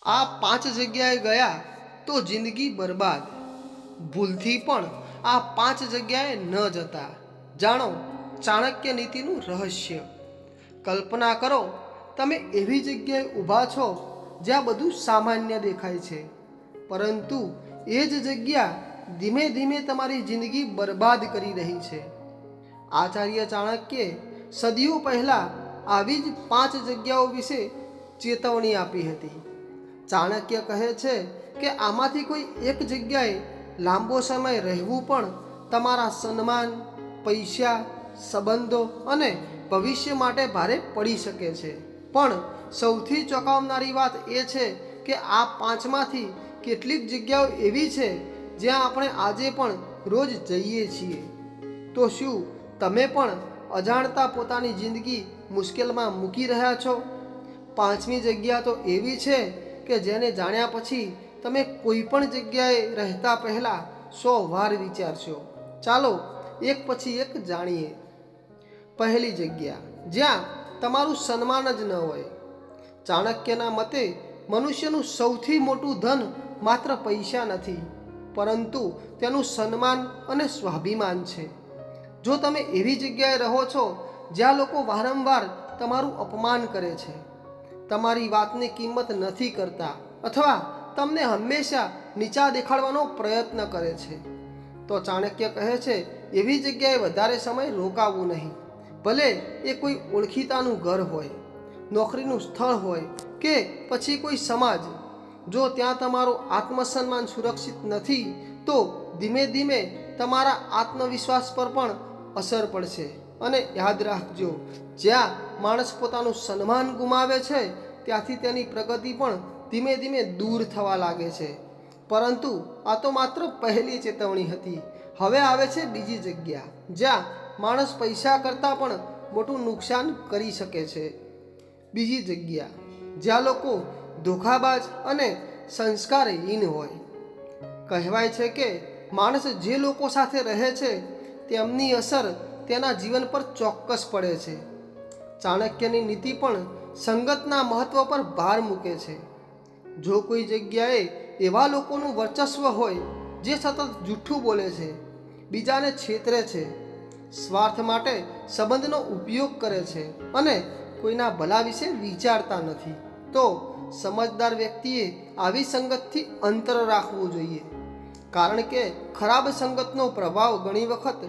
આ 5 જગ્યાએ ગયા તો જિંદગી બરબાદ. ભૂલથી પણ આ 5 જગ્યાએ ન જતા. જાણો ચાણક્ય નીતિનું રહસ્ય. કલ્પના કરો, તમે એવી જગ્યાએ ઊભા છો જ્યાં બધું સામાન્ય દેખાય છે, પરંતુ એ જ જગ્યા ધીમે ધીમે તમારી જિંદગી બરબાદ કરી રહી છે. આચાર્ય ચાણક્યે સદીઓ પહેલાં આવી જ 5 જગ્યાઓ વિશે ચેતવણી આપી હતી. ચાણક્ય કહે છે કે આમાંથી કોઈ એક જગ્યાએ લાંબો સમય રહેવું પણ તમારા સન્માન, પૈસા, સંબંધો અને ભવિષ્ય માટે ભારે પડી શકે છે. પણ સૌથી ચોંકાવનારી વાત એ છે કે આ 5માંથી કેટલીક જગ્યાઓ એવી છે જ્યાં આપણે આજે પણ રોજ જઈએ છીએ. તો શું તમે પણ અજાણતા પોતાની જિંદગી મુશ્કેલમાં મૂકી રહ્યા છો? 5મી જગ્યા તો એવી છે કે જેને જાણ્યા પછી તમે કોઈ પણ જગ્યાએ રહેતા પહેલાં 100 વાર વિચારશો. ચાલો એક પછી એક જાણીએ. પહેલી જગ્યા, જ્યાં તમારું સન્માન જ ન હોય. ચાણક્યના મતે મનુષ્યનું સૌથી મોટું ધન માત્ર પૈસા નથી, પરંતુ તેનું સન્માન અને સ્વાભિમાન છે. જો તમે એવી જગ્યાએ રહો છો જ્યાં લોકો વારંવાર તમારું અપમાન કરે છે, તમારી વાતની કિંમત નથી કરતા અથવા તમને હંમેશા નીચા દેખાડવાનો પ્રયત્ન કરે છે, તો ચાણક્ય કહે છે એવી જગ્યાએ વધારે સમય રોકાવું નહીં. ભલે એ કોઈ ઓળખીતાનું ઘર હોય, નોકરીનું સ્થળ હોય કે પછી કોઈ સમાજ. જો ત્યાં તમારું આત્મસન્માન સુરક્ષિત નથી, તો ધીમે ધીમે તમારા આત્મવિશ્વાસ પર પણ અસર પડશે. અને યાદ રાખજો, જ્યાં માણસ પોતાનું સન્માન ગુમાવે છે ત્યાંથી તેની પ્રગતિ પણ ધીમે ધીમે દૂર થવા લાગે છે. પરંતુ આ તો માત્ર પહેલી ચેતવણી હતી. હવે આવે છે બીજી જગ્યા, જ્યાં માણસ પૈસા કરતાં પણ મોટું નુકસાન કરી શકે છે. બીજી જગ્યા, જ્યાં લોકો ધોખાબાજ અને સંસ્કારહીન હોય. કહેવાય છે કે માણસ જે લોકો સાથે રહે છે તેમની અસર તેના જીવન પર ચોક્કસ પડે છે. ચાણક્યની નીતિ પણ સંગતના મહત્વ પર ભાર મૂકે છે. જો કોઈ જગ્યાએ એવા લોકોનું વર્ચસ્વ હોય જે સતત જૂઠું બોલે છે, બીજાને છેતરે છે, સ્વાર્થ માટે સંબંધનો ઉપયોગ કરે છે અને કોઈના ભલા વિશે વિચારતા નથી, તો સમજદાર વ્યક્તિએ આવી સંગતથી અંતર રાખવું જોઈએ. કારણ કે ખરાબ સંગતનો પ્રભાવ ઘણી વખત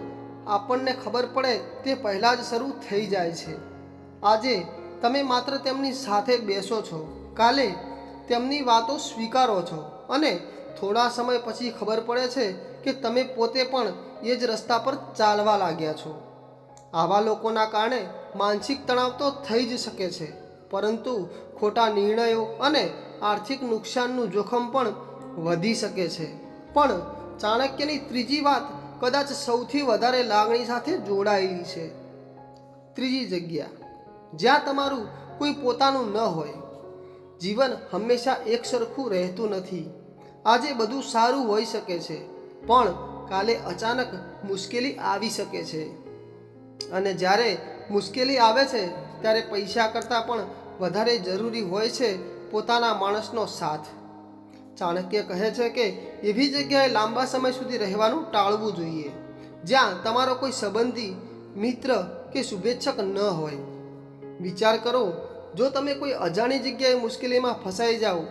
આપણને ખબર પડે તે પહેલાં જ શરૂ થઈ જાય છે. આજે તમે માત્ર તેમની સાથે બેસો છો, કાલે તેમની વાતો સ્વીકારો છો અને થોડા સમય પછી ખબર પડે છે કે તમે પોતે પણ એ જ રસ્તા પર ચાલવા લાગ્યા છો. આવા લોકોના કારણે માનસિક તણાવ તો થઈ જ શકે છે, પરંતુ ખોટા નિર્ણયો અને આર્થિક નુકસાનનું જોખમ પણ વધી શકે છે. પણ ચાણક્યની ત્રીજી વાત કદાચ સૌથી વધારે લાગણી સાથે જોડાયેલી છે. ત્રીજી જગ્યા, જ્યાં તમારું કોઈ પોતાનું ન હોય. જીવન હંમેશા એક સરખું રહેતું નથી. આજે બધું સારું હોઈ શકે છે, પણ કાલે અચાનક મુશ્કેલી આવી શકે છે. અને જ્યારે મુશ્કેલી આવે છે ત્યારે પૈસા કરતાં પણ વધારે જરૂરી હોય છે પોતાના માણસનો સાથ. ચાણક્ય કહે છે કે એવી જગ્યાએ લાંબા સમય સુધી રહેવાનું ટાળવું જોઈએ જ્યાં તમારો કોઈ સંબંધી, મિત્ર કે શુભેચ્છક ન હોય. વિચાર કરો, જો તમે કોઈ અજાણી જગ્યાએ મુશ્કેલીમાં ફસાઈ જાઓ,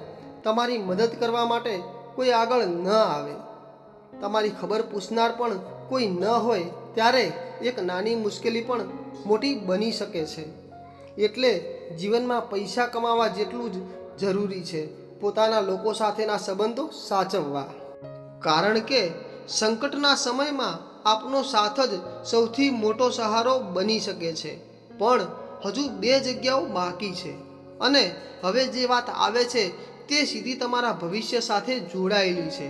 તમારી મદદ કરવા માટે કોઈ આગળ ન આવે, તમારી ખબર પૂછનાર પણ કોઈ ન હોય, ત્યારે એક નાની મુશ્કેલી પણ મોટી બની શકે છે. એટલે જીવનમાં પૈસા કમાવા જેટલું જ જરૂરી છે પોતાના લોકો સાથેના સંબંધો સાચવવા. કારણ કે સંકટના સમયમાં આપનો સાથ જ સૌથી મોટો સહારો બની શકે છે. પણ હજુ 2 જગ્યાઓ બાકી છે, અને હવે જે વાત આવે છે તે સીધી તમારા ભવિષ્ય સાથે જોડાયેલી છે.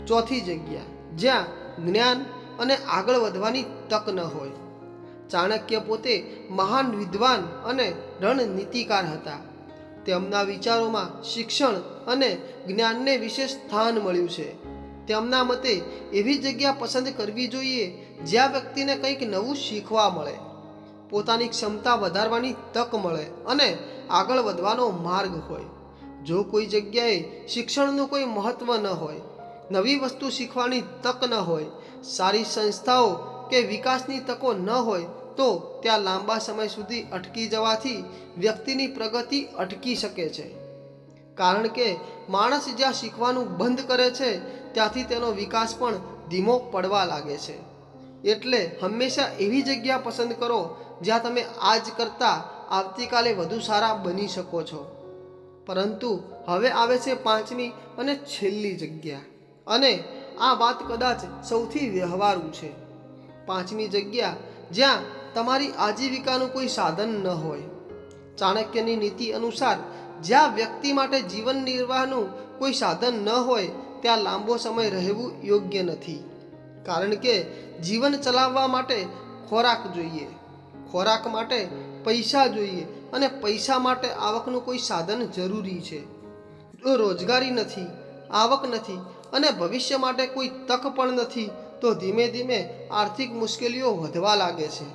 ચોથી જગ્યા, જ્યાં જ્ઞાન અને આગળ વધવાની તક ન હોય. ચાણક્ય પોતે મહાન વિદ્વાન અને રણનીતિકાર હતા. તેમના વિચારોમાં શિક્ષણ અને જ્ઞાનને વિશેષ સ્થાન મળ્યું છે. તેમના મતે એવી જગ્યા પસંદ કરવી જોઈએ જ્યાં વ્યક્તિને કંઈક નવું શીખવા મળે, પોતાની ક્ષમતા વધારવાની તક મળે અને આગળ વધવાનો માર્ગ હોય. જો કોઈ જગ્યાએ શિક્ષણનું કોઈ મહત્ત્વ ન હોય, નવી વસ્તુ શીખવાની તક ન હોય, સારી સંસ્થાઓ કે વિકાસની તકો ન હોય, તો ત્યાં લાંબા સમય સુધી અટકી જવાથી વ્યક્તિની પ્રગતિ અટકી શકે છે. કારણ કે માણસ જ્યાં શીખવાનું બંધ કરે છે ત્યાંથી તેનો વિકાસ પણ ધીમો પડવા લાગે છે. એટલે હંમેશા એવી જગ્યા પસંદ કરો જ્યાં તમે આજ કરતાં આવતીકાલે વધુ સારા બની શકો છો. પરંતુ હવે આવે છે પાંચમી અને છેલ્લી જગ્યા, અને આ વાત કદાચ સૌથી વ્યવહારુ છે. પાંચમી જગ્યા જ્યાં તમારી આજીવિકાનું કોઈ સાધન ન હોય. ચાણક્યની નીતિ અનુસાર જ્યાં વ્યક્તિ માટે જીવન નિર્વાહનું કોઈ સાધન ન હોય ત્યાં લાંબો સમય રહેવું યોગ્ય નથી. કારણ કે જીવન ચલાવવા માટે ખોરાક જોઈએ, ખોરાક માટે પૈસા જોઈએ, અને પૈસા માટે આવકનું કોઈ સાધન જરૂરી છે. જો રોજગારી નથી, આવક નથી અને ભવિષ્ય માટે કોઈ તક પણ નથી, તો ધીમે ધીમે આર્થિક મુશ્કેલીઓ વધવા લાગે છે.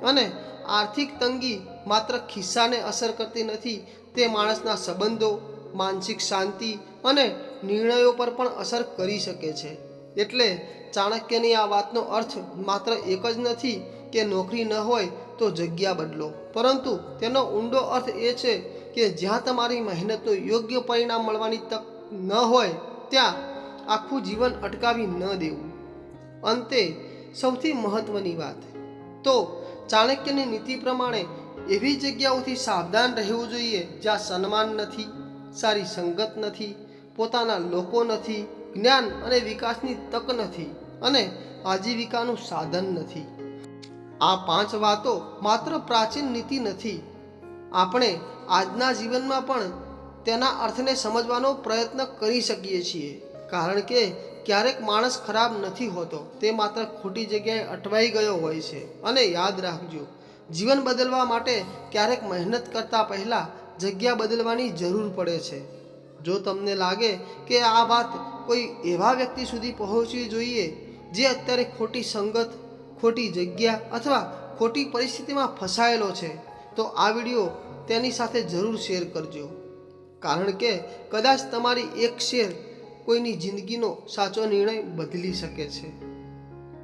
અને આર્થિક તંગી માત્ર ખિસ્સાને અસર કરતી નથી, તે માણસના સંબંધો, માનસિક શાંતિ અને નિર્ણયો પર પણ અસર કરી શકે છે. એટલે ચાણક્યની આ વાતનો અર્થ માત્ર એક જ નથી કે નોકરી ન હોય તો જગ્યા બદલો, પરંતુ તેનો ઊંડો અર્થ એ છે કે જ્યાં તમારી મહેનતનું યોગ્ય પરિણામ મળવાની તક ન હોય ત્યાં આખું જીવન અટકાવી ન દેવું. અંતે સૌથી મહત્ત્વની વાત, તો ચાણક્યની નીતિ પ્રમાણે એવી જગ્યાઓથી સાવધાન રહેવું જોઈએ જ્યાં સન્માન નથી, સારી સંગત નથી, પોતાના લોકો નથી, જ્ઞાન અને વિકાસની તક નથી, અને આજીવિકાનું સાધન નથી. આ પાંચ વાતો માત્ર પ્રાચીન નીતિ નથી. આપણે આજના જીવનમાં પણ તેના અર્થને સમજવાનો પ્રયત્ન કરી શકીએ છીએ. કારણ કે ક્યારેક માણસ ખરાબ નથી હોતો, તે માત્ર ખોટી જગ્યાએ અટવાઈ ગયો હોય છે. અને યાદ રાખજો, જીવન બદલવા માટે ક્યારેક મહેનત કરતાં પહેલાં જગ્યા બદલવાની જરૂર પડે છે. જો તમને લાગે કે આ વાત કોઈ એવા વ્યક્તિ સુધી પહોંચવી જોઈએ જે અત્યારે ખોટી સંગત, ખોટી જગ્યા અથવા ખોટી પરિસ્થિતિમાં ફસાયેલો છે, તો આ વિડીયો તેની સાથે જરૂર શેર કરજો. કારણ કે કદાચ તમારી એક શેર કોઈની જિંદગીનો સાચો નિર્ણય બદલી શકે છે.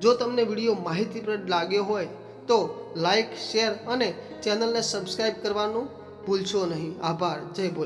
જો તમને વિડીયો માહિતીપ્રદ લાગ્યો હોય તો લાઈક, શેર અને ચેનલને સબસ્ક્રાઈબ કરવાનું ભૂલશો નહીં. આભાર. જય ભોલે.